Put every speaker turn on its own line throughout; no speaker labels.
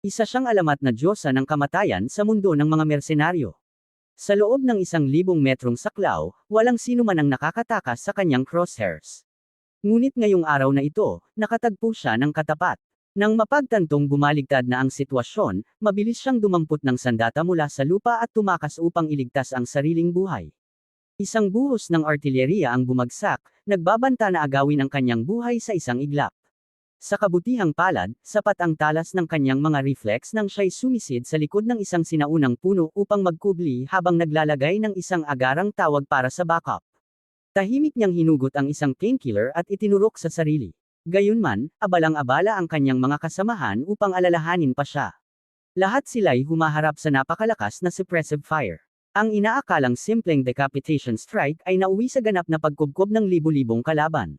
Isa siyang alamat na diyosa ng kamatayan sa mundo ng mga mersenaryo. Sa loob ng 1,000 metrong saklaw, walang sino man ang nakakatakas sa kanyang crosshairs. Ngunit ngayong araw na ito, nakatagpo siya ng katapat. Nang mapagtantong bumaligtad na ang sitwasyon, mabilis siyang dumampot ng sandata mula sa lupa at tumakas upang iligtas ang sariling buhay. Isang buhos ng artilyeriya ang bumagsak, nagbabanta na agawin ang kanyang buhay sa isang iglap. Sa kabutihang palad, sapat ang talas ng kanyang mga reflex nang siya'y sumisid sa likod ng isang sinaunang puno upang magkubli habang naglalagay ng isang agarang tawag para sa backup. Tahimik niyang hinugot ang isang painkiller at itinurok sa sarili. Gayunman, abalang-abala ang kanyang mga kasamahan upang alalahanin pa siya. Lahat sila'y humaharap sa napakalakas na suppressive fire. Ang inaakalang simpleng decapitation strike ay nauwi sa ganap na pagkubkob ng libu-libong kalaban.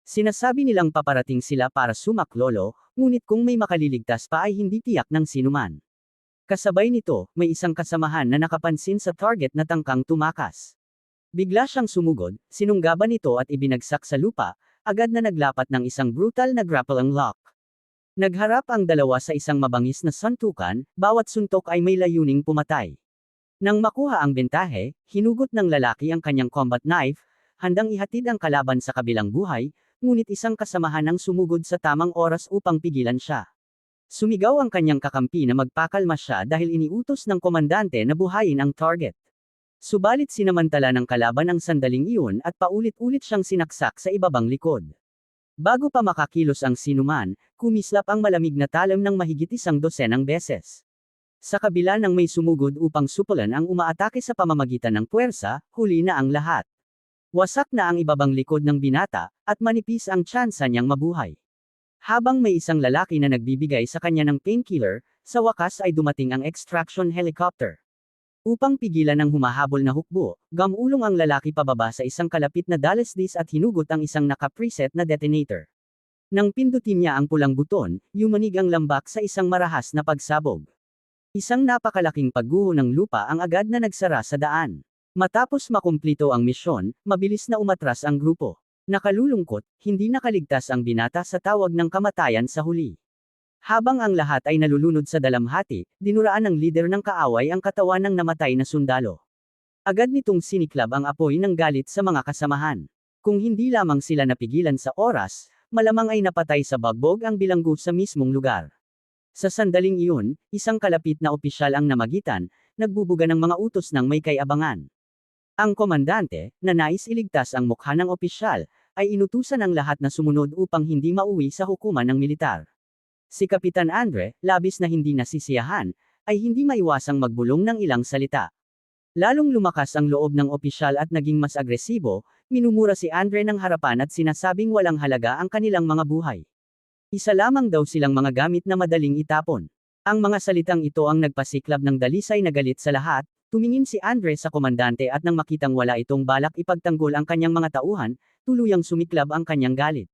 Sinasabi nilang paparating sila para sumaklolo, ngunit kung may makaliligtas pa ay hindi tiyak ng sinuman. Kasabay nito, may isang kasamahan na nakapansin sa target na tangkang tumakas. Bigla siyang sumugod, sinunggaban ito at ibinagsak sa lupa, agad na naglapat ng isang brutal na grappling lock. Nagharap ang dalawa sa isang mabangis na suntukan, bawat suntok ay may layuning pumatay. Nang makuha ang bentahe, hinugot ng lalaki ang kanyang combat knife, handang ihatid ang kalaban sa kabilang buhay, ngunit isang kasamahan ang sumugod sa tamang oras upang pigilan siya. Sumigaw ang kanyang kakampi na magpakalma siya dahil iniutos ng komandante na buhayin ang target. Subalit sinamantala ng kalaban ang sandaling iyon at paulit-ulit siyang sinaksak sa ibabang likod. Bago pa makakilos ang sinuman, kumislap ang malamig na talam ng mahigit 100 beses. Sa kabila ng may sumugod upang supulan ang umaatake sa pamamagitan ng puwersa, huli na ang lahat. Wasak na ang ibabang likod ng binata, at manipis ang tsansa niyang mabuhay. Habang may isang lalaki na nagbibigay sa kanya ng painkiller, sa wakas ay dumating ang extraction helicopter. Upang pigilan ang humahabol na hukbo, gamulong ang lalaki pababa sa isang kalapit na dalesdis at hinugot ang isang naka-preset na detonator. Nang pindutin niya ang pulang buton, yumanig ang lambak sa isang marahas na pagsabog. Isang napakalaking pagguho ng lupa ang agad na nagsara sa daan. Matapos makumplito ang misyon, mabilis na umatras ang grupo. Nakalulungkot, hindi nakaligtas ang binata sa tawag ng kamatayan sa huli. Habang ang lahat ay nalulunod sa dalamhati, dinuraan ng lider ng kaaway ang katawan ng namatay na sundalo. Agad nitong siniklab ang apoy ng galit sa mga kasamahan. Kung hindi lamang sila napigilan sa oras, malamang ay napatay sa bagbog ang bilanggo sa mismong lugar. Sa sandaling iyon, isang kalapit na opisyal ang namagitan, nagbubuga ng mga utos ng may kay-abangan. Ang komandante, na nais iligtas ang mukha ng opisyal, ay inutusan ang lahat na sumunod upang hindi mauwi sa hukuman ng militar. Si Kapitan Andre, labis na hindi nasisiyahan, ay hindi maiwasang magbulong ng ilang salita. Lalong lumakas ang loob ng opisyal at naging mas agresibo, minumura si Andre ng harapan at sinasabing walang halaga ang kanilang mga buhay. Isa lamang daw silang mga gamit na madaling itapon. Ang mga salitang ito ang nagpasiklab ng dalisay na galit sa lahat. Tumingin si Andre sa komandante at nang makitang wala itong balak ipagtanggol ang kanyang mga tauhan, tuluyang sumiklab ang kanyang galit.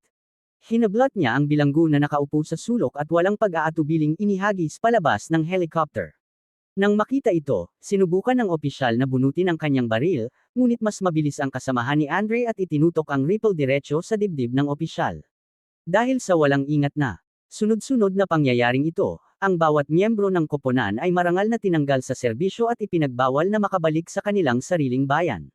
Hinablat niya ang bilanggo na nakaupo sa sulok at walang pag-aatubiling inihagis palabas ng helicopter. Nang makita ito, sinubukan ng opisyal na bunutin ang kanyang baril, ngunit mas mabilis ang kasamahan ni Andre at itinutok ang rifle diretso sa dibdib ng opisyal. Dahil sa walang ingat na sunod-sunod na pangyayaring ito, ang bawat miyembro ng koponan ay marangal na tinanggal sa serbisyo at ipinagbawal na makabalik sa kanilang sariling bayan.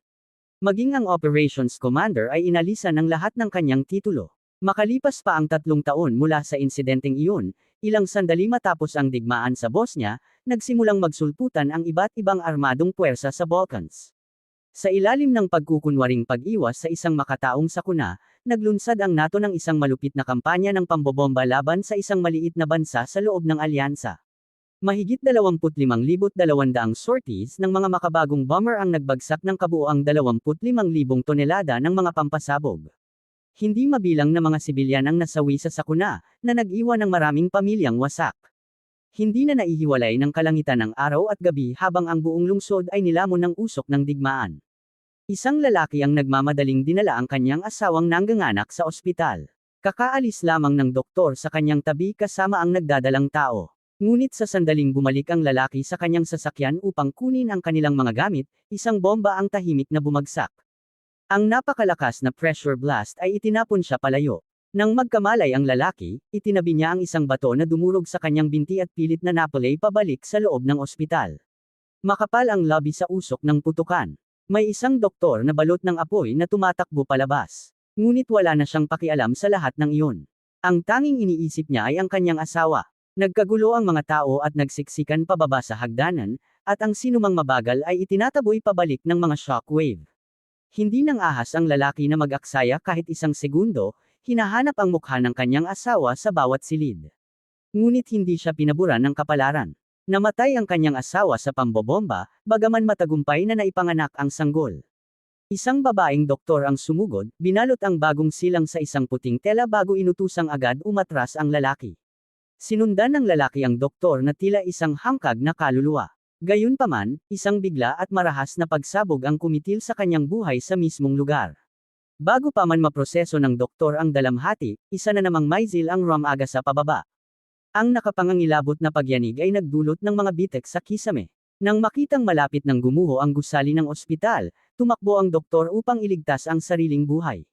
Maging ang operations commander ay inalisan ng lahat ng kanyang titulo. Makalipas pa ang 3 taon mula sa insidenteng iyon, ilang sandali matapos ang digmaan sa Bosnia, nagsimulang magsulputan ang iba't ibang armadong puwersa sa Balkans. Sa ilalim ng pagkukunwaring pag-iwas sa isang makataong sakuna, naglunsad ang NATO ng isang malupit na kampanya ng pambobomba laban sa isang maliit na bansa sa loob ng alyansa. Mahigit 25,200 sorties ng mga makabagong bomber ang nagbagsak ng kabuoang 25,000 tonelada ng mga pampasabog. Hindi mabilang na mga sibilyan ang nasawi sa sakuna, na nag-iwan ng maraming pamilyang wasak. Hindi na naihiwalay ng kalangitan ng araw at gabi habang ang buong lungsod ay nilamon ng usok ng digmaan. Isang lalaki ang nagmamadaling dinala ang kanyang asawang nangganganak sa ospital. Kakaalis lamang ng doktor sa kanyang tabi kasama ang nagdadalang tao. Ngunit sa sandaling bumalik ang lalaki sa kanyang sasakyan upang kunin ang kanilang mga gamit, isang bomba ang tahimik na bumagsak. Ang napakalakas na pressure blast ay itinapon siya palayo. Nang magkamalay ang lalaki, itinabi niya ang isang bato na dumurog sa kanyang binti at pilit na napalay pabalik sa loob ng ospital. Makapal ang labi sa usok ng putukan. May isang doktor na balot ng apoy na tumatakbo palabas. Ngunit wala na siyang pakialam sa lahat ng iyon. Ang tanging iniisip niya ay ang kanyang asawa. Nagkagulo ang mga tao at nagsiksikan pababa sa hagdanan, at ang sinumang mabagal ay itinataboy pabalik ng mga shockwave. Hindi nang ahas ang lalaki na mag-aksaya kahit isang segundo, hinahanap ang mukha ng kanyang asawa sa bawat silid. Ngunit hindi siya pinaburan ng kapalaran. Namatay ang kanyang asawa sa pambobomba, bagaman matagumpay na naipanganak ang sanggol. Isang babaeng doktor ang sumugod, binalot ang bagong silang sa isang puting tela bago inutusang agad umatras ang lalaki. Sinundan ng lalaki ang doktor na tila isang hangkag na kaluluwa. Gayunpaman, isang bigla at marahas na pagsabog ang kumitil sa kanyang buhay sa mismong lugar. Bago pa man maproseso ng doktor ang dalamhati, isa na namang maizil ang rumaga sa pababa. Ang nakapangangilabot na pagyanig ay nagdulot ng mga bitek sa kisame. Nang makitang malapit ng gumuho ang gusali ng ospital, tumakbo ang doktor upang iligtas ang sariling buhay.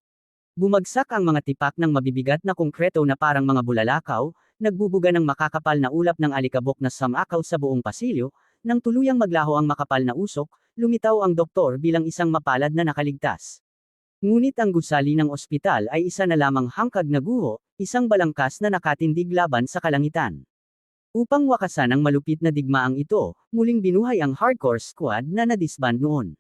Bumagsak ang mga tipak ng mabibigat na konkreto na parang mga bulalakaw, nagbubuga ng makakapal na ulap ng alikabok na samakaw sa buong pasilyo, nang tuluyang maglaho ang makapal na usok, lumitaw ang doktor bilang isang mapalad na nakaligtas. Ngunit ang gusali ng ospital ay isa na lamang hangkag na guho, isang balangkas na nakatindig laban sa kalangitan. Upang wakasan ang malupit na digmaang ito, muling binuhay ang hardcore squad na nadisband noon.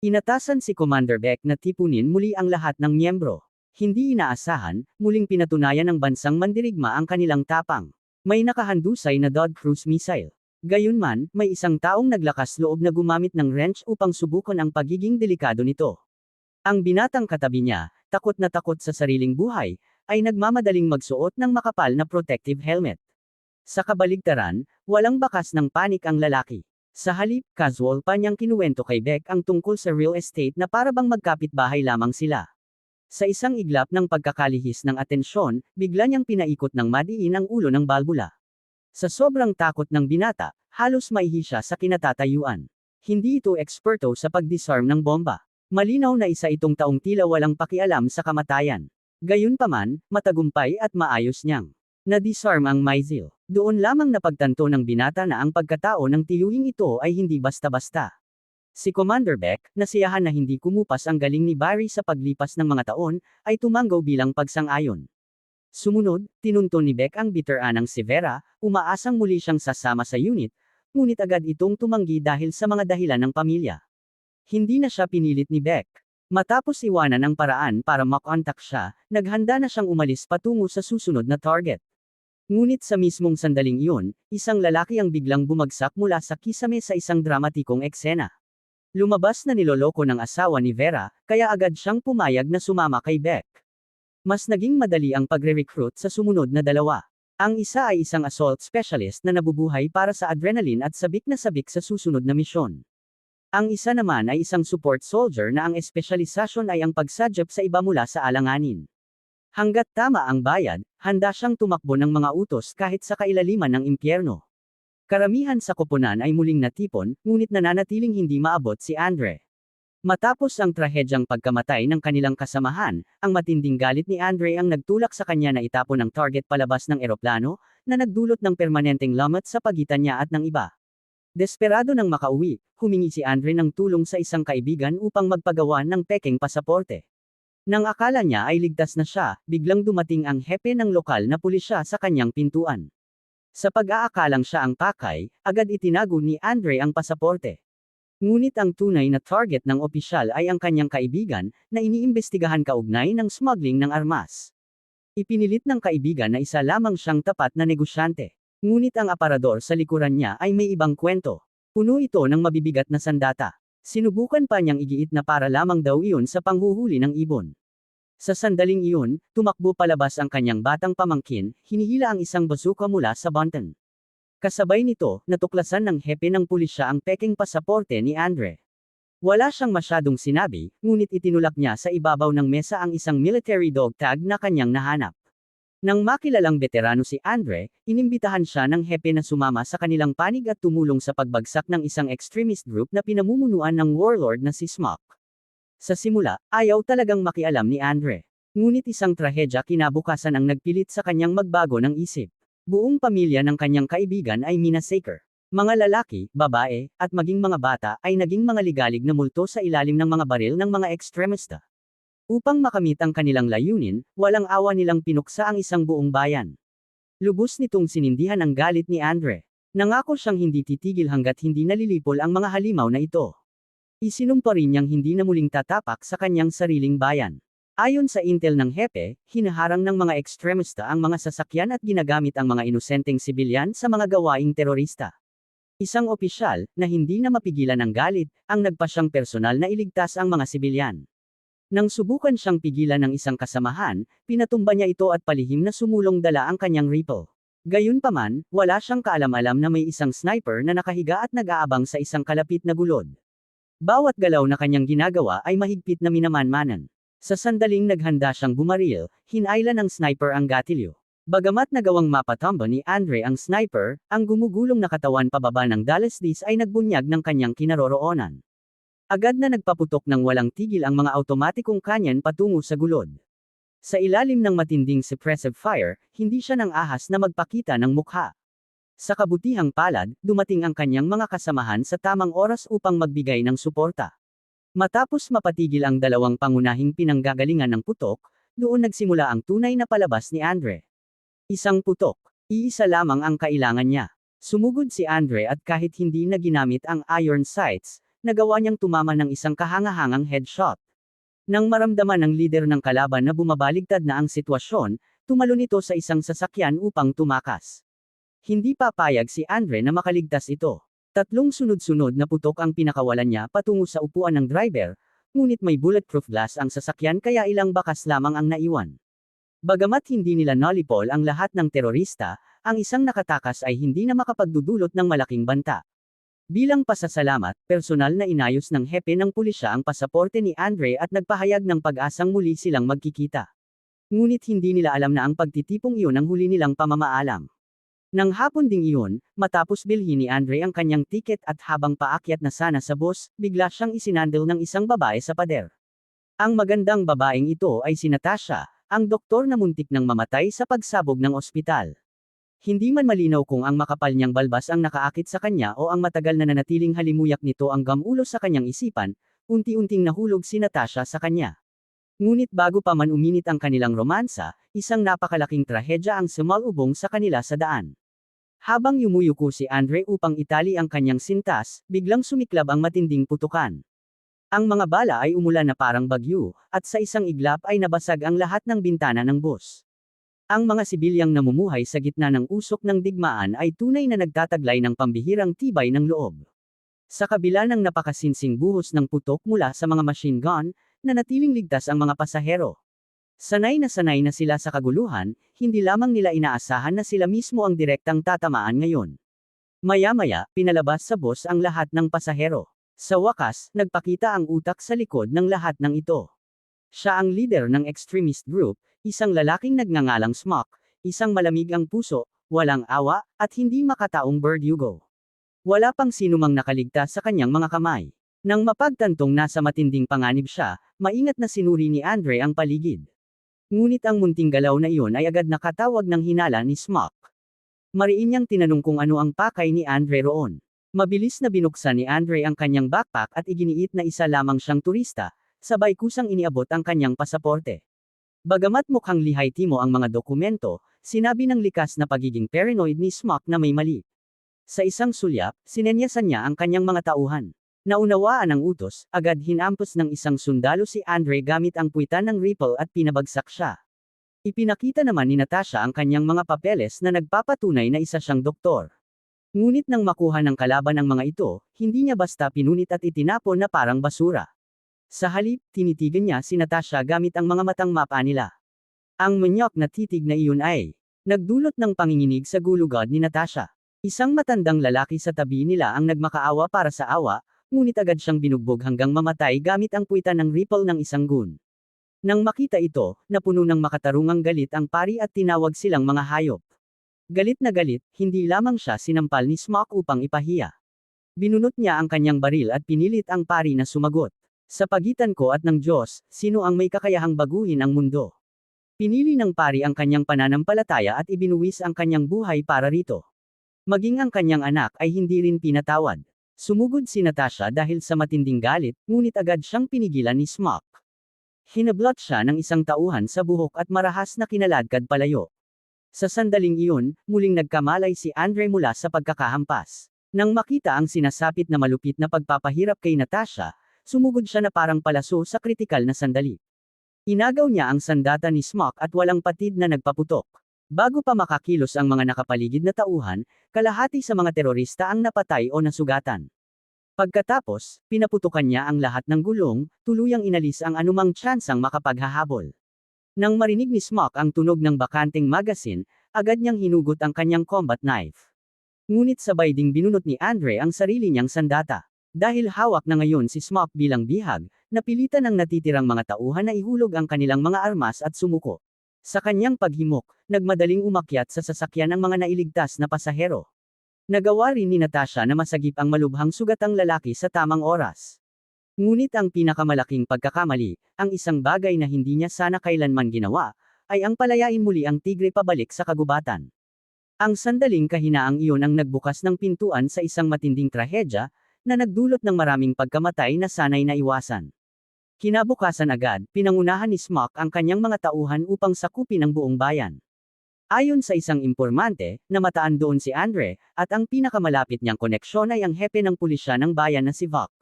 Inatasan si Commander Beck na tipunin muli ang lahat ng miyembro. Hindi inaasahan, muling pinatunayan ng bansang mandirigma ang kanilang tapang. May nakahandusay na Dodd cruise missile. Gayunman, may isang taong naglakas loob na gumamit ng wrench upang subukan ang pagiging delikado nito. Ang binatang katabi niya, takot na takot sa sariling buhay, ay nagmamadaling magsuot ng makapal na protective helmet. Sa kabaligtaran, walang bakas ng panik ang lalaki. Sa halip, casual pa niyang kinuwento kay Beck ang tungkol sa real estate na parabang magkapitbahay lamang sila. Sa isang iglap ng pagkakalihis ng atensyon, bigla niyang pinaikot ng madiin ang ulo ng balbula. Sa sobrang takot ng binata, halos maihi siya sa kinatatayuan. Hindi ito eksperto sa pag-disarm ng bomba. Malinaw na isa itong taong tila walang pakialam sa kamatayan. Gayunpaman, matagumpay at maayos niyang na-disarm ang missile. Doon lamang napagtanto ng binata na ang pagkatao ng tiyuhing ito ay hindi basta-basta. Si Commander Beck, nasiyahan na hindi kumupas ang galing ni Barry sa paglipas ng mga taon, ay tumanggaw bilang pagsang-ayon. Sumunod, tinunton ni Beck ang biteranang si Vera, umaasang muli siyang sasama sa unit, ngunit agad itong tumanggi dahil sa mga dahilan ng pamilya. Hindi na siya pinilit ni Beck. Matapos iwanan ang paraan para makontak siya, naghanda na siyang umalis patungo sa susunod na target. Ngunit sa mismong sandaling iyon, isang lalaki ang biglang bumagsak mula sa kisame sa isang dramatikong eksena. Lumabas na niloloko ng asawa ni Vera, kaya agad siyang pumayag na sumama kay Beck. Mas naging madali ang pagre-recruit sa sumunod na dalawa. Ang isa ay isang assault specialist na nabubuhay para sa adrenaline at sabik na sabik sa susunod na misyon. Ang isa naman ay isang support soldier na ang espesyalisasyon ay ang pagsadyap sa iba mula sa alanganin. Hangga't tama ang bayad, handa siyang tumakbo ng mga utos kahit sa kailaliman ng impyerno. Karamihan sa koponan ay muling natipon, ngunit nananatiling hindi maabot si Andre. Matapos ang trahedyang pagkamatay ng kanilang kasamahan, ang matinding galit ni Andre ang nagtulak sa kanya na itapon ang target palabas ng eroplano, na nagdulot ng permanenteng lamot sa pagitan niya at ng iba. Desperado nang makauwi, humingi si Andre ng tulong sa isang kaibigan upang magpagawa ng pekeng pasaporte. Nang akala niya ay ligtas na siya, biglang dumating ang hepe ng lokal na pulisya sa kanyang pintuan. Sa pag-aakalang siya ang pakay, agad itinago ni Andre ang pasaporte. Ngunit ang tunay na target ng opisyal ay ang kanyang kaibigan, na iniimbestigahan kaugnay ng smuggling ng armas. Ipinilit ng kaibigan na isa lamang siyang tapat na negosyante. Ngunit ang aparador sa likuran niya ay may ibang kwento. Puno ito ng mabibigat na sandata. Sinubukan pa niyang igiit na para lamang daw iyon sa panghuhuli ng ibon. Sa sandaling iyon, tumakbo palabas ang kanyang batang pamangkin, hinihila ang isang bazooka mula sa bunton. Kasabay nito, natuklasan ng hepe ng pulisya ang pekeng pasaporte ni Andre. Wala siyang masyadong sinabi, ngunit itinulak niya sa ibabaw ng mesa ang isang military dog tag na kanyang nahanap. Nang makilalang veterano si Andre, inimbitahan siya ng hepe na sumama sa kanilang panig at tumulong sa pagbagsak ng isang extremist group na pinamumunuan ng warlord na si Smock. Sa simula, ayaw talagang makialam ni Andre. Ngunit isang trahedya kinabukasan ang nagpilit sa kanyang magbago ng isip. Buong pamilya ng kanyang kaibigan ay minasacre. Mga lalaki, babae, at maging mga bata ay naging mga ligalig na multo sa ilalim ng mga baril ng mga ekstremista. Upang makamit ang kanilang layunin, walang awa nilang pinuksa ang isang buong bayan. Lubos nitong sinindihan ang galit ni Andre. Nangako siyang hindi titigil hanggat hindi nalilipol ang mga halimaw na ito. Isinumpa rin niyang hindi na muling tatapak sa kanyang sariling bayan. Ayon sa intel ng hepe, hinaharang ng mga ekstremista ang mga sasakyan at ginagamit ang mga inosenteng sibilyan sa mga gawaing terorista. Isang opisyal, na hindi na mapigilan ang galit, ang nagpasyang personal na iligtas ang mga sibilyan. Nang subukan siyang pigilan ng isang kasamahan, pinatumba niya ito at palihim na sumulong dala ang kanyang rifle. Gayunpaman, wala siyang kaalam-alam na may isang sniper na nakahiga at nag-aabang sa isang kalapit na gulod. Bawat galaw na kanyang ginagawa ay mahigpit na minamanmanan. Sa sandaling naghanda siyang bumaril, hinailan ng sniper ang gatilyo. Bagamat nagawang mapatamba ni Andre ang sniper, ang gumugulong na katawan pababa ng Dallas Dis ay nagbunyag ng kanyang kinaroroonan. Agad na nagpaputok ng walang tigil ang mga automatikong kanyan patungo sa gulod. Sa ilalim ng matinding suppressive fire, hindi siya nang ahas na magpakita ng mukha. Sa kabutihang palad, dumating ang kanyang mga kasamahan sa tamang oras upang magbigay ng suporta. Matapos mapatigil ang dalawang pangunahing pinanggagalingan ng putok, doon nagsimula ang tunay na palabas ni Andre. Isang putok. Iisa lamang ang kailangan niya. Sumugod si Andre at kahit hindi na ginamit ang iron sights, nagawa niyang tumama ng isang kahangahangang headshot. Nang maramdaman ng lider ng kalaban na bumabaligtad na ang sitwasyon, tumalon ito sa isang sasakyan upang tumakas. Hindi papayag si Andre na makaligtas ito. Tatlong sunod-sunod na putok ang pinakawalan niya patungo sa upuan ng driver, ngunit may bulletproof glass ang sasakyan kaya ilang bakas lamang ang naiwan. Bagamat hindi nila nalipol ang lahat ng terorista, ang isang nakatakas ay hindi na makapagdudulot ng malaking banta. Bilang pasasalamat, personal na inayos ng hepe ng pulisya ang pasaporte ni Andre at nagpahayag ng pag-asang muli silang magkikita. Ngunit hindi nila alam na ang pagtitipong iyon ang huli nilang pamamaalam. Nang hapon ding iyon, matapos bilhin ni Andre ang kanyang tiket at habang paakyat na sana sa bus, bigla siyang isinandal ng isang babae sa pader. Ang magandang babaeng ito ay si Natasha, ang doktor na muntik nang mamatay sa pagsabog ng ospital. Hindi man malinaw kung ang makapal niyang balbas ang nakaakit sa kanya o ang matagal na nanatiling halimuyak nito ang gamulo sa kanyang isipan, unti-unting nahulog si Natasha sa kanya. Ngunit bago pa man uminit ang kanilang romansa, isang napakalaking trahedya ang sumalubong sa kanila sa daan. Habang yumuyuko si Andre upang itali ang kanyang sintas, biglang sumiklab ang matinding putukan. Ang mga bala ay umulan na parang bagyo, at sa isang iglap ay nabasag ang lahat ng bintana ng bus. Ang mga sibilyang namumuhay sa gitna ng usok ng digmaan ay tunay na nagtataglay ng pambihirang tibay ng loob. Sa kabila ng napakasinsing buhos ng putok mula sa mga machine gun, nanatiling ligtas ang mga pasahero. Sanay na sila sa kaguluhan, hindi lamang nila inaasahan na sila mismo ang direktang tatamaan ngayon. Maya-maya, pinalabas sa bus ang lahat ng pasahero. Sa wakas, nagpakita ang utak sa likod ng lahat ng ito. Siya ang leader ng extremist group, isang lalaking nagngangalang Smock, isang malamig ang puso, walang awa, at hindi makataong Verdugo. Wala pang sinumang nakaligtas sa kanyang mga kamay. Nang mapagtantong nasa matinding panganib siya, maingat na sinuri ni Andre ang paligid. Ngunit ang munting galaw na iyon ay agad nakatawag ng hinala ni Smock. Mariin niyang tinanong kung ano ang pakay ni Andre roon. Mabilis na binuksan ni Andre ang kanyang backpack at iginiit na isa lamang siyang turista, sabay kusang iniabot ang kanyang pasaporte. Bagamat mukhang lihay-timo ang mga dokumento, sinabi ng likas na pagiging paranoid ni Smock na may mali. Sa isang sulyap, sinenyasan niya ang kanyang mga tauhan. Naunawaan ang utos, agad hinampos ng isang sundalo si Andre gamit ang puwitan ng rifle at pinabagsak siya. Ipinakita naman ni Natasha ang kanyang mga papeles na nagpapatunay na isa siyang doktor. Ngunit nang makuha ng kalaban ang mga ito, hindi niya basta pinunit at itinapon na parang basura. Sa halip, tinitigan niya si Natasha gamit ang mga matang mapa nila. Ang manyok na titig na iyon ay nagdulot ng panginginig sa gulugod ni Natasha. Isang matandang lalaki sa tabi nila ang nagmakaawa para sa awa, ngunit agad siyang binugbog hanggang mamatay gamit ang puwitan ng rifle ng isang gun. Nang makita ito, napuno ng makatarungang galit ang pari at tinawag silang mga hayop. Galit na galit, hindi lamang siya sinampal ni Smock upang ipahiya. Binunot niya ang kanyang baril at pinilit ang pari na sumagot. Sa pagitan ko at ng Diyos, sino ang may kakayahang baguhin ang mundo? Pinili ng pari ang kanyang pananampalataya at ibinuwis ang kanyang buhay para rito. Maging ang kanyang anak ay hindi rin pinatawad. Sumugod si Natasha dahil sa matinding galit, ngunit agad siyang pinigilan ni Smock. Hinablot siya ng isang tauhan sa buhok at marahas na kinaladkad palayo. Sa sandaling iyon, muling nagkamalay si Andre mula sa pagkakahampas. Nang makita ang sinasapit na malupit na pagpapahirap kay Natasha, sumugod siya na parang palaso sa kritikal na sandali. Inagaw niya ang sandata ni Smock at walang patid na nagpaputok. Bago pa makakilos ang mga nakapaligid na tauhan, kalahati sa mga terorista ang napatay o nasugatan. Pagkatapos, pinaputukan niya ang lahat ng gulong, tuluyang inalis ang anumang tsansang makapaghahabol. Nang marinig ni Smock ang tunog ng bakanteng magasin, agad niyang hinugot ang kanyang combat knife. Ngunit sabay ding binunot ni Andre ang sarili niyang sandata. Dahil hawak na ngayon si Smock bilang bihag, napilitan ang natitirang mga tauhan na ihulog ang kanilang mga armas at sumuko. Sa kanyang paghimok, nagmadaling umakyat sa sasakyan ang mga nailigtas na pasahero. Nagawa rin ni Natasha na masagip ang malubhang sugatang lalaki sa tamang oras. Ngunit ang pinakamalaking pagkakamali, ang isang bagay na hindi niya sana kailanman ginawa, ay ang palayain muli ang tigre pabalik sa kagubatan. Ang sandaling kahinaang iyon ang nagbukas ng pintuan sa isang matinding trahedya, na nagdulot ng maraming pagkamatay na sanay na iwasan. Kinabukasan agad, pinangunahan ni Smock ang kanyang mga tauhan upang sakupin ang buong bayan. Ayon sa isang impormante, namataan doon si Andre, at ang pinakamalapit niyang koneksyon ay ang hepe ng pulisya ng bayan na si Vok.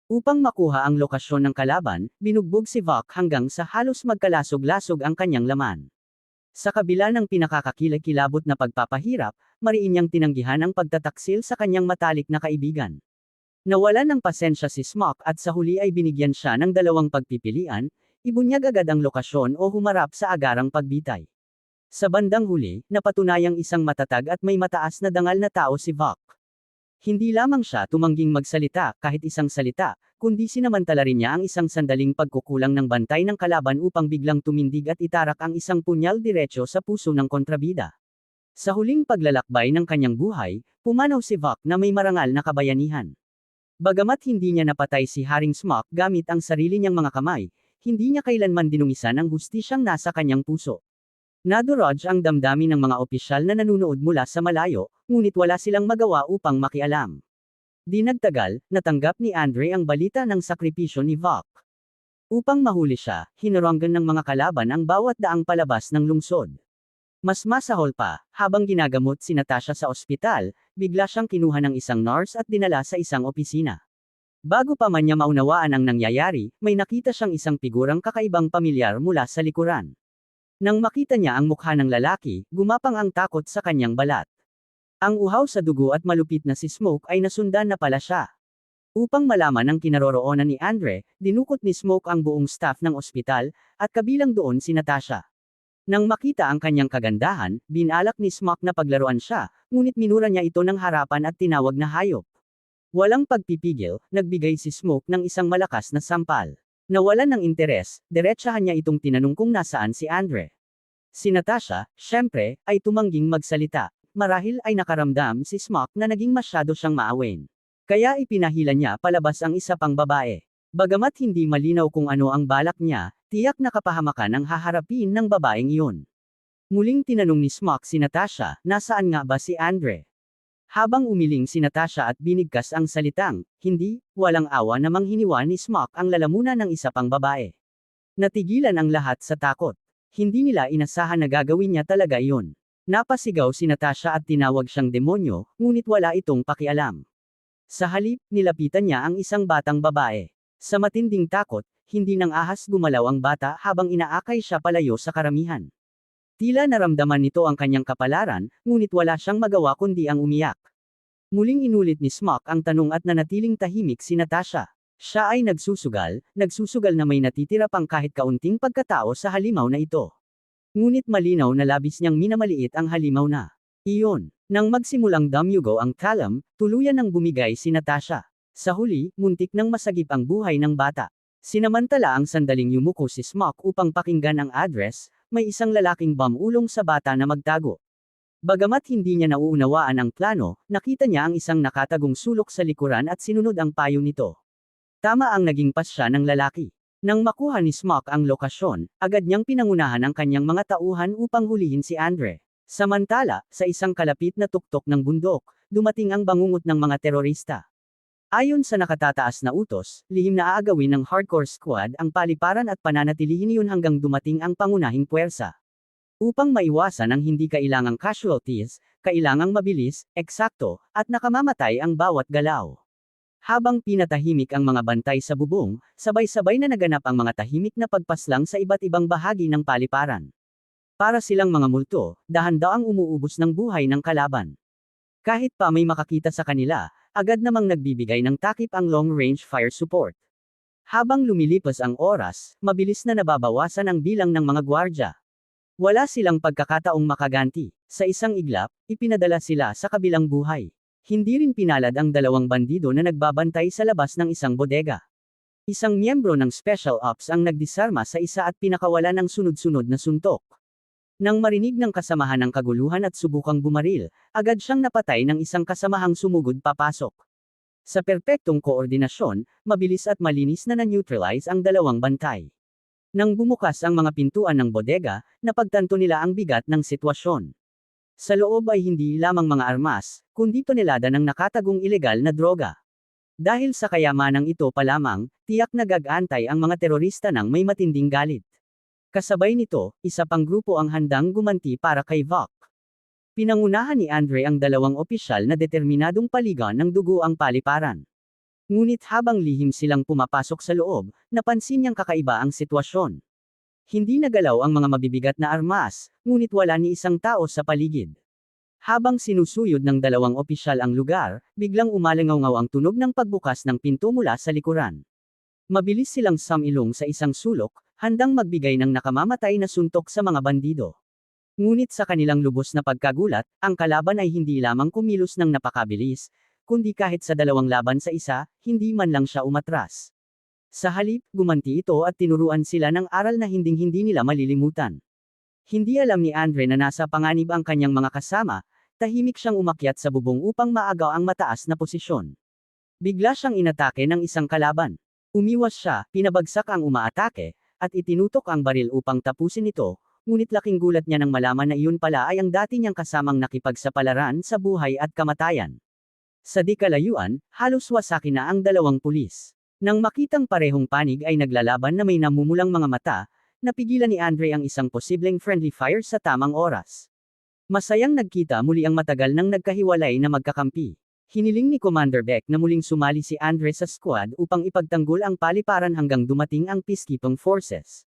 Upang makuha ang lokasyon ng kalaban, binugbog si Vok hanggang sa halos magkalasog-lasog ang kanyang laman. Sa kabila ng pinakakakilakilabot na pagpapahirap, mariin niyang tinanggihan ang pagtataksil sa kanyang matalik na kaibigan. Nawalan ng pasensya si Smock at sa huli ay binigyan siya ng dalawang pagpipilian, ibunyag agad ang lokasyon o humarap sa agarang pagbitay. Sa bandang huli, napatunayang isang matatag at may mataas na dangal na tao si Vok. Hindi lamang siya tumangging magsalita kahit isang salita, kundi sinamantala rin niya ang isang sandaling pagkukulang ng bantay ng kalaban upang biglang tumindig at itarak ang isang punyal diretso sa puso ng kontrabida. Sa huling paglalakbay ng kanyang buhay, pumanaw si Vok na may marangal na kabayanihan. Bagamat hindi niya napatay si Haring Smock gamit ang sarili niyang mga kamay, hindi niya kailanman dinungisan ang hustisyang nasa kanyang puso. Nadurog ang damdamin ng mga opisyal na nanunood mula sa malayo, ngunit wala silang magawa upang makialam. Di nagtagal, natanggap ni Andre ang balita ng sakripisyo ni Vok. Upang mahuli siya, hinuronggan ng mga kalaban ang bawat daang palabas ng lungsod. Mas masahol pa, habang ginagamot si Natasha sa ospital, bigla siyang kinuha ng isang nurse at dinala sa isang opisina. Bago pa man niya maunawaan ang nangyayari, may nakita siyang isang figurang kakaibang pamilyar mula sa likuran. Nang makita niya ang mukha ng lalaki, gumapang ang takot sa kanyang balat. Ang uhaw sa dugo at malupit na si Smoke ay nasundan na pala siya. Upang malaman ang kinaroroonan ni Andre, dinukot ni Smoke ang buong staff ng ospital, at kabilang doon si Natasha. Nang makita ang kanyang kagandahan, binalak ni Smock na paglaruan siya, ngunit minura niya ito ng harapan at tinawag na hayop. Walang pagpipigil, nagbigay si Smoke ng isang malakas na sampal. Nawalan ng interes, diretsahan niya itong tinanong kung nasaan si Andre. Si Natasha, syempre, ay tumangging magsalita. Marahil ay nakaramdam si Smock na naging masyado siyang maawin. Kaya ipinahila niya palabas ang isa pang babae. Bagamat hindi malinaw kung ano ang balak niya, tiyak na kapahamakan ang haharapin ng babaeng iyon. Muling tinanong ni Smock si Natasha, nasaan nga ba si Andre? Habang umiling si Natasha at binigkas ang salitang, hindi, walang awa namang hiniwa ni Smock ang lalamunan ng isa pang babae. Natigilan ang lahat sa takot. Hindi nila inasahan na gagawin niya talaga iyon. Napasigaw si Natasha at tinawag siyang demonyo, ngunit wala itong pakialam. Sa halip, nilapitan niya ang isang batang babae. Sa matinding takot, hindi nang ahas gumalaw ang bata habang inaakay siya palayo sa karamihan. Tila naramdaman nito ang kanyang kapalaran, ngunit wala siyang magawa kundi ang umiyak. Muling inulit ni Smock ang tanong at nanatiling tahimik si Natasha. Siya ay nagsusugal na may natitira pang kahit kaunting pagkatao sa halimaw na ito. Ngunit malinaw na labis niyang minamaliit ang halimaw na iyon. Nang magsimulang damyugo ang kalam, tuluyan nang bumigay si Natasha. Sa huli, muntik nang masagip ang buhay ng bata. Sinamantala ang sandaling yumuko si Smock upang pakinggan ang address, may isang lalaking bumulong sa bata na magtago. Bagamat hindi niya nauunawaan ang plano, nakita niya ang isang nakatagong sulok sa likuran at sinunod ang payo nito. Tama ang naging pasya ng lalaki. Nang makuha ni Smock ang lokasyon, agad niyang pinangunahan ang kanyang mga tauhan upang hulihin si Andre. Samantala, sa isang kalapit na tuktok ng bundok, dumating ang bangungot ng mga terorista. Ayon sa nakatataas na utos, lihim na aagawin ng hardcore squad ang paliparan at pananatilihin iyon hanggang dumating ang pangunahing puwersa. Upang maiwasan ang hindi kailangang casualties, kailangang mabilis, eksakto, at nakamamatay ang bawat galaw. Habang pinatahimik ang mga bantay sa bubong, sabay-sabay na naganap ang mga tahimik na pagpaslang sa iba't ibang bahagi ng paliparan. Para silang mga multo, dahan-daang umuubos ng buhay ng kalaban. Kahit pa may makakita sa kanila, agad namang nagbibigay ng takip ang long-range fire support. Habang lumilipas ang oras, mabilis na nababawasan ang bilang ng mga gwardya. Wala silang pagkakataong makaganti. Sa isang iglap, ipinadala sila sa kabilang buhay. Hindi rin pinalad ang dalawang bandido na nagbabantay sa labas ng isang bodega. Isang miyembro ng Special Ops ang nagdisarma sa isa at pinakawala ng sunod-sunod na suntok. Nang marinig ng kasamahan ng kaguluhan at subukang bumaril, agad siyang napatay ng isang kasamahang sumugod papasok. Sa perpektong koordinasyon, mabilis at malinis na na-neutralize ang dalawang bantay. Nang bumukas ang mga pintuan ng bodega, napagtanto nila ang bigat ng sitwasyon. Sa loob ay hindi lamang mga armas, kundi tonelada ng nakatagong ilegal na droga. Dahil sa kayamanang ito pa lamang, tiyak na gag-antay ang mga terorista ng may matinding galit. Kasabay nito, isa pang grupo ang handang gumanti para kay Vok. Pinangunahan ni Andre ang dalawang opisyal na determinadong paligan ng dugo ang paliparan. Ngunit habang lihim silang pumapasok sa loob, napansin niyang kakaiba ang sitwasyon. Hindi nagalaw ang mga mabibigat na armas, ngunit wala ni isang tao sa paligid. Habang sinusuyod ng dalawang opisyal ang lugar, biglang umalangaw ang tunog ng pagbukas ng pinto mula sa likuran. Mabilis silang sumilong sa isang sulok, handang magbigay ng nakamamatay na suntok sa mga bandido. Ngunit sa kanilang lubos na pagkagulat, ang kalaban ay hindi lamang kumilos ng napakabilis, kundi kahit sa dalawang laban sa isa, hindi man lang siya umatras. Sa halip, gumanti ito at tinuruan sila ng aral na hinding-hindi nila malilimutan. Hindi alam ni Andre na nasa panganib ang kanyang mga kasama, tahimik siyang umakyat sa bubong upang maagaw ang mataas na posisyon. Bigla siyang inatake ng isang kalaban. Umiwas siya, pinabagsak ang umaatake, at itinutok ang baril upang tapusin ito, ngunit laking gulat niya nang malaman na iyon pala ay ang dati niyang kasamang nakipagsapalaran sa buhay at kamatayan. Sa di kalayuan, halos wasaki na ang dalawang pulis. Nang makitang parehong panig ay naglalaban na may namumulang mga mata, napigilan ni Andre ang isang posibleng friendly fire sa tamang oras. Masayang nagkita muli ang matagal nang nagkahiwalay na magkakampi. Hiniling ni Commander Beck na muling sumali si Andre sa squad upang ipagtanggol ang paliparan hanggang dumating ang peacekeeping forces.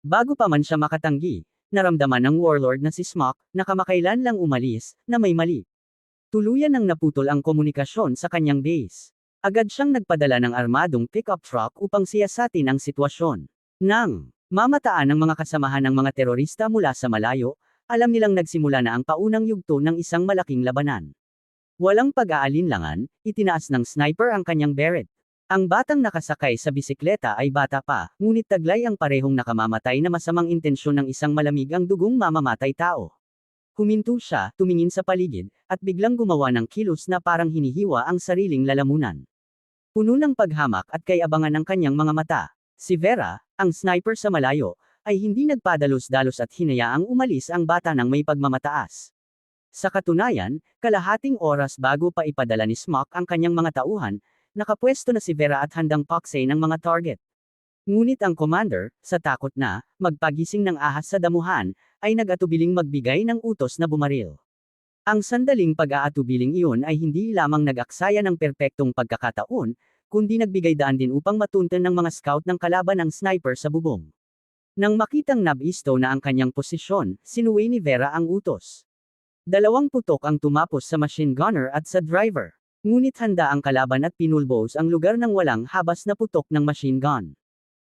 Bago pa man siya makatanggi, naramdaman ng warlord na si Smock na kamakailan lang umalis, na may mali. Tuluyan nang naputol ang komunikasyon sa kanyang base. Agad siyang nagpadala ng armadong pickup truck upang siyasatin ang sitwasyon. Nang mamataan ng mga kasamahan ng mga terorista mula sa malayo, alam nilang nagsimula na ang paunang yugto ng isang malaking labanan. Walang pag-aalinlangan, itinaas ng sniper ang kanyang beret. Ang batang nakasakay sa bisikleta ay bata pa, ngunit taglay ang parehong nakamamatay na masamang intensyon ng isang malamig ang dugong mamamatay tao. Huminto siya, tumingin sa paligid, at biglang gumawa ng kilos na parang hinihiwa ang sariling lalamunan. Puno ng paghamak at kay-abangan ng kanyang mga mata. Si Vera, ang sniper sa malayo, ay hindi nagpadalos-dalos at hinayaang umalis ang bata ng may pagmamataas. Sa katunayan, kalahating oras bago pa ipadala ni Smock ang kanyang mga tauhan, nakapwesto na si Vera at handang paksay ng mga target. Ngunit ang commander, sa takot na magpagising ng ahas sa damuhan, ay nag-atubiling magbigay ng utos na bumaril. Ang sandaling pag-aatubiling iyon ay hindi lamang nag-aksaya ng perpektong pagkakataon, kundi nagbigay daan din upang matunton ng mga scout ng kalaban ang sniper sa bubong. Nang makitang nabisto na ang kanyang posisyon, sinuway ni Vera ang utos. 2 putok ang tumapos sa machine gunner at sa driver. Ngunit handa ang kalaban at pinulbos ang lugar ng walang habas na putok ng machine gun.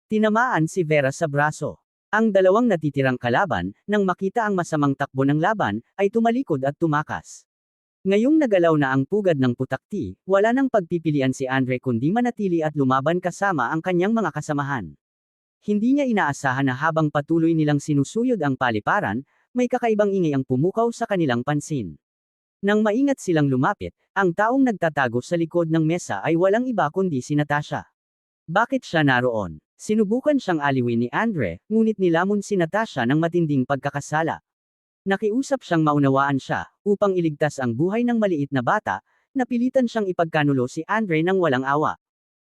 Tinamaan si Vera sa braso. Ang dalawang natitirang kalaban, nang makita ang masamang takbo ng laban, ay tumalikod at tumakas. Ngayong nagalaw na ang pugad ng putakti, wala nang pagpipilian si Andre kundi manatili at lumaban kasama ang kanyang mga kasamahan. Hindi niya inaasahan na habang patuloy nilang sinusuyod ang paliparan, may kakaibang ingay ang pumukaw sa kanilang pansin. Nang maingat silang lumapit, ang taong nagtatago sa likod ng mesa ay walang iba kundi si Natasha. Bakit siya naroon? Sinubukan siyang aliwin ni Andre, ngunit nilamon si Natasha ng matinding pagkakasala. Nakiusap siyang maunawaan siya, upang iligtas ang buhay ng maliit na bata, napilitan siyang ipagkanulo si Andre ng walang awa.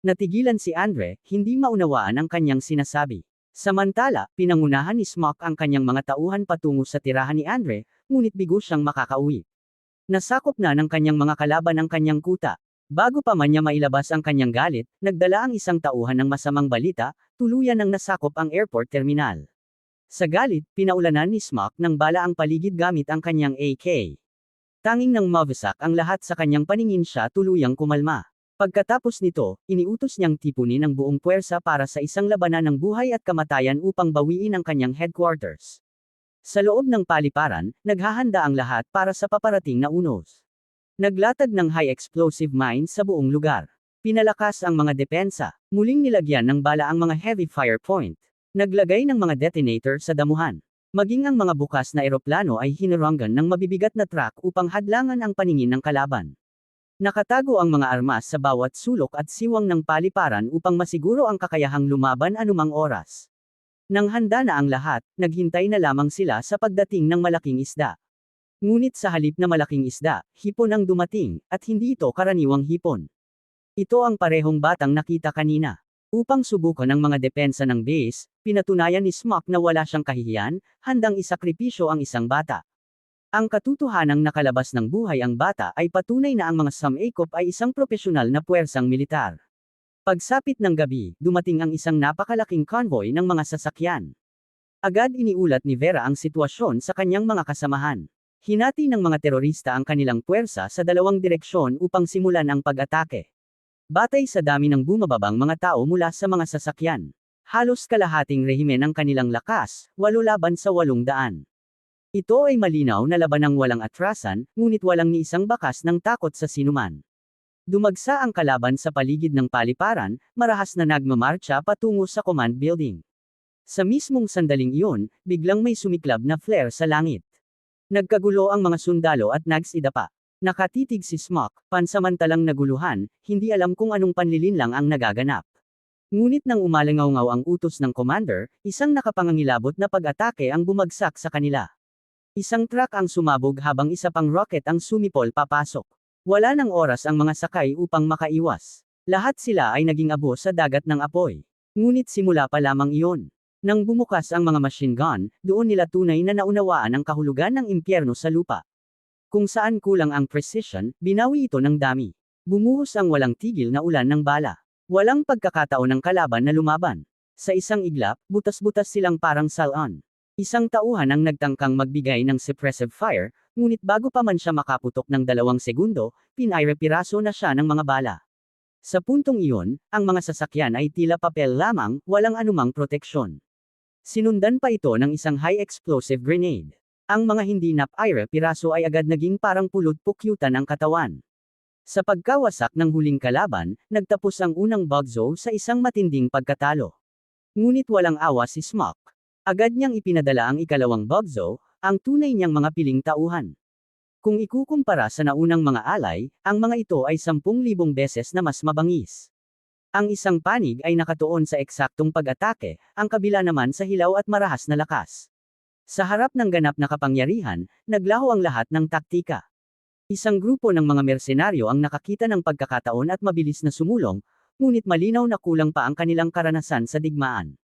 Natigilan si Andre, hindi maunawaan ang kanyang sinasabi. Samantala, pinangunahan ni Smock ang kanyang mga tauhan patungo sa tirahan ni Andre, ngunit bigo siyang makakauwi. Nasakop na ng kanyang mga kalaban ang kanyang kuta. Bago pa man niya mailabas ang kanyang galit, nagdala ang isang tauhan ng masamang balita, tuluyan ng nasakop ang airport terminal. Sa galit, pinaulanan ni Smock ng bala ang paligid gamit ang kanyang AK. Tanging nang mawasak ang lahat sa kanyang paningin siya tuluyang kumalma. Pagkatapos nito, iniutos niyang tipunin ang buong puwersa para sa isang labanan ng buhay at kamatayan upang bawiin ang kanyang headquarters. Sa loob ng paliparan, naghahanda ang lahat para sa paparating na unos. Naglatag ng high explosive mines sa buong lugar. Pinalakas ang mga depensa, muling nilagyan ng bala ang mga heavy fire point. Naglagay ng mga detonator sa damuhan. Maging ang mga bukas na eroplano ay hinuranggan ng mabibigat na truck upang hadlangan ang paningin ng kalaban. Nakatago ang mga armas sa bawat sulok at siwang ng paliparan upang masiguro ang kakayahang lumaban anumang oras. Nang handa na ang lahat, naghintay na lamang sila sa pagdating ng malaking isda. Ngunit sa halip na malaking isda, hipon ang dumating, at hindi ito karaniwang hipon. Ito ang parehong batang nakita kanina. Upang subukan ang mga depensa ng base, pinatunayan ni Smock na wala siyang kahihiyan, handang isakripisyo ang isang bata. Ang katotohanang nakalabas ng buhay ang bata ay patunay na ang mga Sam-Akop ay isang propesyonal na puwersang militar. Pagsapit ng gabi, dumating ang isang napakalaking convoy ng mga sasakyan. Agad iniulat ni Vera ang sitwasyon sa kanyang mga kasamahan. Hinati ng mga terorista ang kanilang puwersa sa dalawang direksyon upang simulan ang pag-atake. Batay sa dami ng bumababang mga tao mula sa mga sasakyan. Halos kalahating rehimen ang kanilang lakas, 8 laban sa 800. Ito ay malinaw na labanang walang atrasan, ngunit walang ni isang bakas ng takot sa sinuman. Dumagsa ang kalaban sa paligid ng paliparan, marahas na nagmamarcha patungo sa command building. Sa mismong sandaling iyon, biglang may sumiklab na flare sa langit. Nagkagulo ang mga sundalo at nagsidapa. Nakatitig si Smock, pansamantalang naguluhan, hindi alam kung anong panlilinlang ang nagaganap. Ngunit nang umalangaw-ngaw ang utos ng commander, isang nakapangangilabot na pag-atake ang bumagsak sa kanila. Isang truck ang sumabog habang isa pang rocket ang sumipol papasok. Wala ng oras ang mga sakay upang makaiwas. Lahat sila ay naging abo sa dagat ng apoy. Ngunit simula pa lamang iyon. Nang bumukas ang mga machine gun, doon nila tunay na naunawaan ang kahulugan ng impyerno sa lupa. Kung saan kulang ang precision, binawi ito ng dami. Bumuhos ang walang tigil na ulan ng bala. Walang pagkakataon ng kalaban na lumaban. Sa isang iglap, butas-butas silang parang salon. Isang tauhan ang nagtangkang magbigay ng suppressive fire, ngunit bago pa man siya makaputok ng 2 segundo, pinaire-piraso na siya ng mga bala. Sa puntong iyon, ang mga sasakyan ay tila papel lamang, walang anumang proteksyon. Sinundan pa ito ng isang high-explosive grenade. Ang mga hindi napaire-piraso ay agad naging parang pulot-pukyutan ang katawan. Sa pagkawasak ng huling kalaban, nagtapos ang unang bugzo sa isang matinding pagkatalo. Ngunit walang awa si Smock. Agad niyang ipinadala ang ikalawang bugzo, ang tunay niyang mga piling tauhan. Kung ikukumpara sa naunang mga alay, ang mga ito ay 10,000 beses na mas mabangis. Ang isang panig ay nakatuon sa eksaktong pag-atake, ang kabila naman sa hilaw at marahas na lakas. Sa harap ng ganap na kapangyarihan, naglaho ang lahat ng taktika. Isang grupo ng mga mersenaryo ang nakakita ng pagkakataon at mabilis na sumulong, ngunit malinaw na kulang pa ang kanilang karanasan sa digmaan.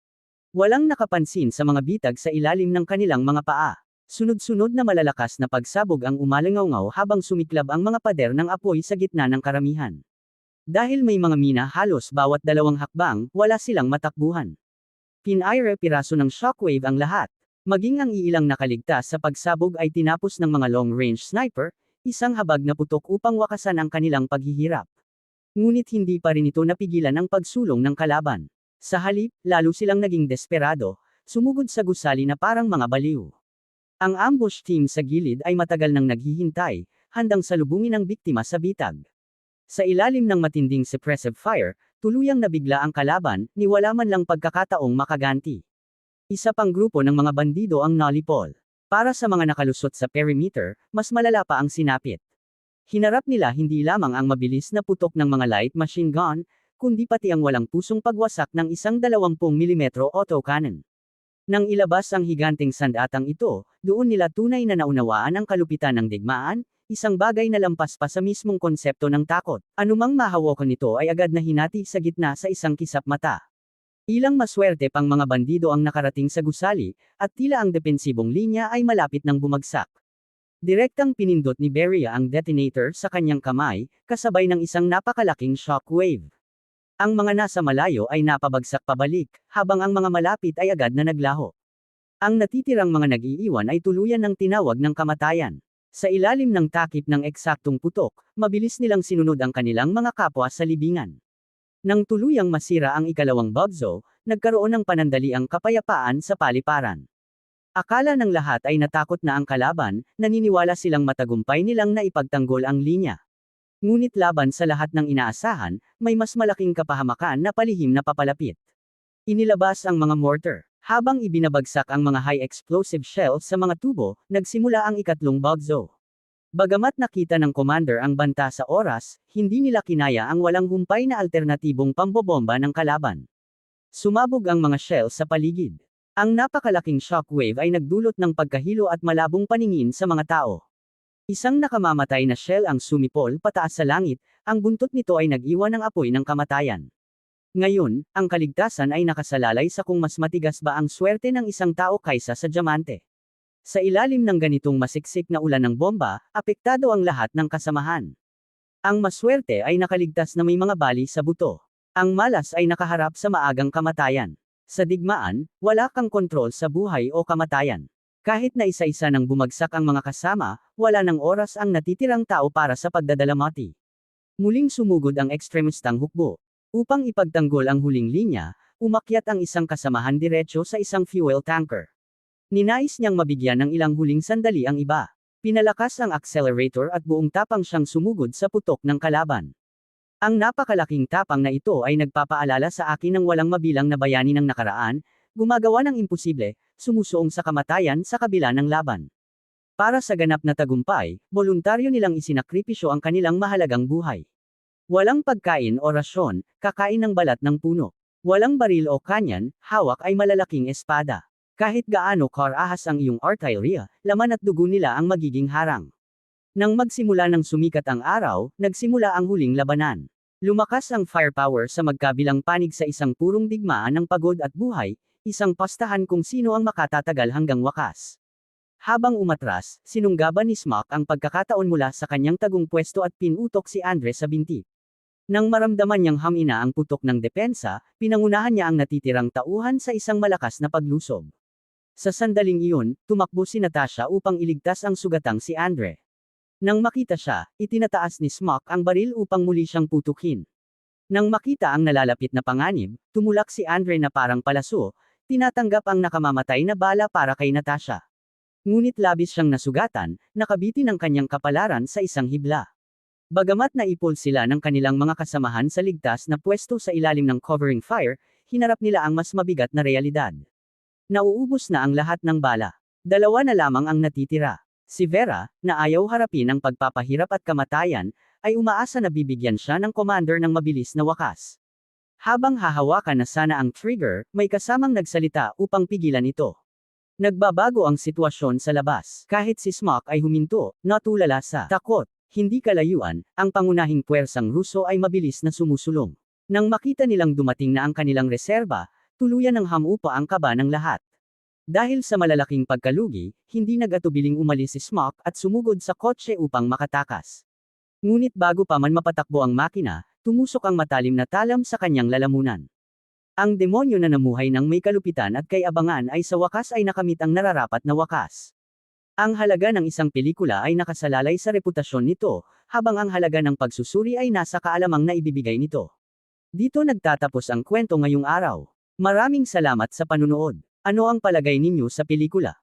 Walang nakapansin sa mga bitag sa ilalim ng kanilang mga paa. Sunod-sunod na malalakas na pagsabog ang umalangaw-ngaw habang sumiklab ang mga pader ng apoy sa gitna ng karamihan. Dahil may mga mina halos bawat 2 hakbang, wala silang matakbuhan. Pinaire-piraso ng shockwave ang lahat. Maging ang iilang nakaligtas sa pagsabog ay tinapos ng mga long-range sniper, isang habag na putok upang wakasan ang kanilang paghihirap. Ngunit hindi pa rin ito napigilan ang pagsulong ng kalaban. Sa halip, lalo silang naging desperado, sumugod sa gusali na parang mga baliw. Ang ambush team sa gilid ay matagal nang naghihintay, handang salubungin ang biktima sa bitag. Sa ilalim ng matinding suppressive fire, tuluyang nabigla ang kalaban, ni wala man lang pagkakataong makaganti. Isa pang grupo ng mga bandido ang nalipol. Para sa mga nakalusot sa perimeter, mas malala pa ang sinapit. Hinarap nila hindi lamang ang mabilis na putok ng mga light machine gun, kundi pati ang walang pusong pagwasak ng isang 20 mm autocannon. Nang ilabas ang higanteng sandatang ito, doon nila tunay na naunawaan ang kalupitan ng digmaan, isang bagay na lampas pa sa mismong konsepto ng takot. Anumang mahawakan nito ay agad na hinati sa gitna sa isang kisap mata. Ilang maswerte pang mga bandido ang nakarating sa gusali, at tila ang depensibong linya ay malapit ng bumagsak. Direktang pinindot ni Beria ang detonator sa kanyang kamay, kasabay ng isang napakalaking shockwave. Ang mga nasa malayo ay napabagsak pabalik, habang ang mga malapit ay agad na naglaho. Ang natitirang mga nag-iiwan ay tuluyan ng tinawag ng kamatayan. Sa ilalim ng takip ng eksaktong putok, mabilis nilang sinunod ang kanilang mga kapwa sa libingan. Nang tuluyang masira ang ikalawang bugzo, nagkaroon ng panandaliang kapayapaan sa paliparan. Akala ng lahat ay natakot na ang kalaban, naniniwala silang matagumpay nilang naipagtanggol ang linya. Ngunit laban sa lahat ng inaasahan, may mas malaking kapahamakan na palihim na papalapit. Inilabas ang mga mortar. Habang ibinabagsak ang mga high-explosive shells sa mga tubo, nagsimula ang ikatlong bugzo. Bagamat nakita ng commander ang banta sa oras, hindi nila kinaya ang walang humpay na alternatibong pambobomba ng kalaban. Sumabog ang mga shell sa paligid. Ang napakalaking shockwave ay nagdulot ng pagkahilo at malabong paningin sa mga tao. Isang nakamamatay na shell ang sumipol pataas sa langit, ang buntot nito ay nag-iwan ng apoy ng kamatayan. Ngayon, ang kaligtasan ay nakasalalay sa kung mas matigas ba ang swerte ng isang tao kaysa sa diamante. Sa ilalim ng ganitong masiksik na ulan ng bomba, apektado ang lahat ng kasamahan. Ang maswerte ay nakaligtas na may mga bali sa buto. Ang malas ay nakaharap sa maagang kamatayan. Sa digmaan, wala kang kontrol sa buhay o kamatayan. Kahit na isa-isa nang bumagsak ang mga kasama, wala ng oras ang natitirang tao para sa pagdadalamati. Muling sumugod ang ekstremistang hukbo. Upang ipagtanggol ang huling linya, umakyat ang isang kasamahan diretso sa isang fuel tanker. Ninais niyang mabigyan ng ilang huling sandali ang iba. Pinalakas ang accelerator at buong tapang siyang sumugod sa putok ng kalaban. Ang napakalaking tapang na ito ay nagpapaalala sa akin ng walang mabilang na bayani ng nakaraan, gumagawa ng imposible, sumusuong sa kamatayan sa kabila ng laban. Para sa ganap na tagumpay, voluntaryo nilang isinakripisyo ang kanilang mahalagang buhay. Walang pagkain o rasyon, kakain ng balat ng puno. Walang baril o kanyan, hawak ay malalaking espada. Kahit gaano karahas ang iyong artillery, laman at dugo nila ang magiging harang. Nang magsimula ng sumikat ang araw, nagsimula ang huling labanan. Lumakas ang firepower sa magkabilang panig sa isang purong digmaan ng pagod at buhay, isang pastahan kung sino ang makatatagal hanggang wakas. Habang umatras, sinunggaban ni Smock ang pagkakataon mula sa kanyang tagong pwesto at pinutok si Andre sa binti. Nang maramdaman niyang hamina ang putok ng depensa, pinangunahan niya ang natitirang tauhan sa isang malakas na paglusob. Sa sandaling iyon, tumakbo si Natasha upang iligtas ang sugatang si Andre. Nang makita siya, itinataas ni Smock ang baril upang muli siyang putukin. Nang makita ang nalalapit na panganib, tumulak si Andre na parang palaso, tinatanggap ang nakamamatay na bala para kay Natasha. Ngunit labis siyang nasugatan, nakabitin ang kanyang kapalaran sa isang hibla. Bagamat naipol sila ng kanilang mga kasamahan sa ligtas na pwesto sa ilalim ng covering fire, hinarap nila ang mas mabigat na realidad. Nauubos na ang lahat ng bala. Dalawa na lamang ang natitira. Si Vera, na ayaw harapin ang pagpapahirap at kamatayan, ay umaasa na bibigyan siya ng commander ng mabilis na wakas. Habang hahawakan na sana ang trigger, may kasamang nagsalita upang pigilan ito. Nagbabago ang sitwasyon sa labas. Kahit si Smock ay huminto, natulala sa takot. Hindi kalayuan, ang pangunahing puwersang Ruso ay mabilis na sumusulong. Nang makita nilang dumating na ang kanilang reserba, tuluyan ng hamupa ang kaba ng lahat. Dahil sa malalaking pagkalugi, hindi nag-atubiling umalis si Smock at sumugod sa kotse upang makatakas. Ngunit bago pa man mapatakbo ang makina, tumusok ang matalim na talam sa kanyang lalamunan. Ang demonyo na namuhay ng may kalupitan at kay abangan ay sa wakas ay nakamit ang nararapat na wakas. Ang halaga ng isang pelikula ay nakasalalay sa reputasyon nito, habang ang halaga ng pagsusuri ay nasa kaalamang na ibibigay nito. Dito nagtatapos ang kwento ngayong araw. Maraming salamat sa panunood. Ano ang palagay ninyo sa pelikula?